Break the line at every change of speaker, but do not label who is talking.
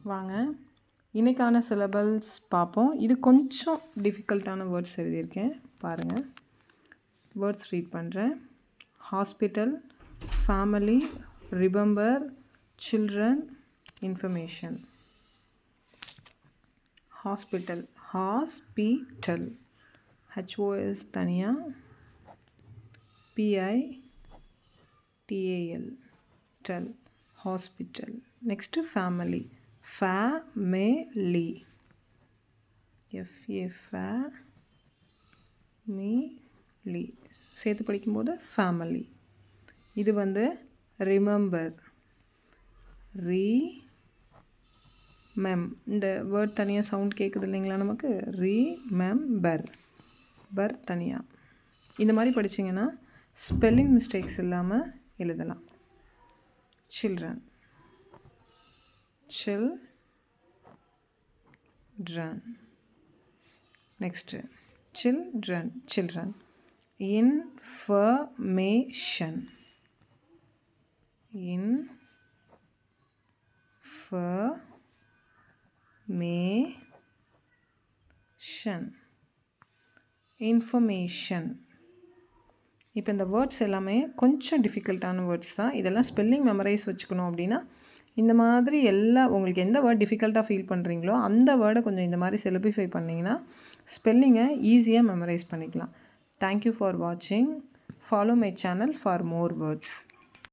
வாங்க இன்றைக்கான சிலபஸ் பார்ப்போம். இது கொஞ்சம் டிஃபிகல்ட்டான வேர்ட்ஸ் எழுதியிருக்கேன் பாருங்கள். வேர்ட்ஸ் ரீட் பண்ணுறேன். Hospital, family, remember, children, information. Hospital, hospital, HOS தனியாக, PITAL, டெல், hospital. Next family, family, family சேர்த்து படிக்கும்போது ஃபேமிலி. இது ரிமெம்பர், இந்த வேர்ட் தனியாக சவுண்ட் கேட்குது இல்லைங்களா நமக்கு. ரிமெம்பர், பர் தனியாக. இந்த மாதிரி படிச்சிங்கன்னா ஸ்பெல்லிங் மிஸ்டேக்ஸ் இல்லாமல் எழுதலாம். Children, children. Next, children. Information, information. இப்போ இந்த வேர்ட்ஸ் எல்லாமே கொஞ்சம் டிஃபிகல்ட்டான வேர்ட்ஸ் தான். இதெல்லாம் ஸ்பெல்லிங் மெமரைஸ் வச்சுக்கணும் அப்படின்னா இந்த மாதிரி உங்களுக்கு எந்த வேர்ட் டிஃபிகல்ட்டாக ஃபீல் பண்ணுறீங்களோ அந்த வேர்டை கொஞ்சம் இந்த மாதிரி சிலபிஃபை பண்ணிங்கன்னா ஸ்பெல்லிங்கை ஈஸியாக மெமரைஸ் பண்ணிக்கலாம். தேங்க்யூ ஃபார் வாட்சிங். Follow my channel for more words.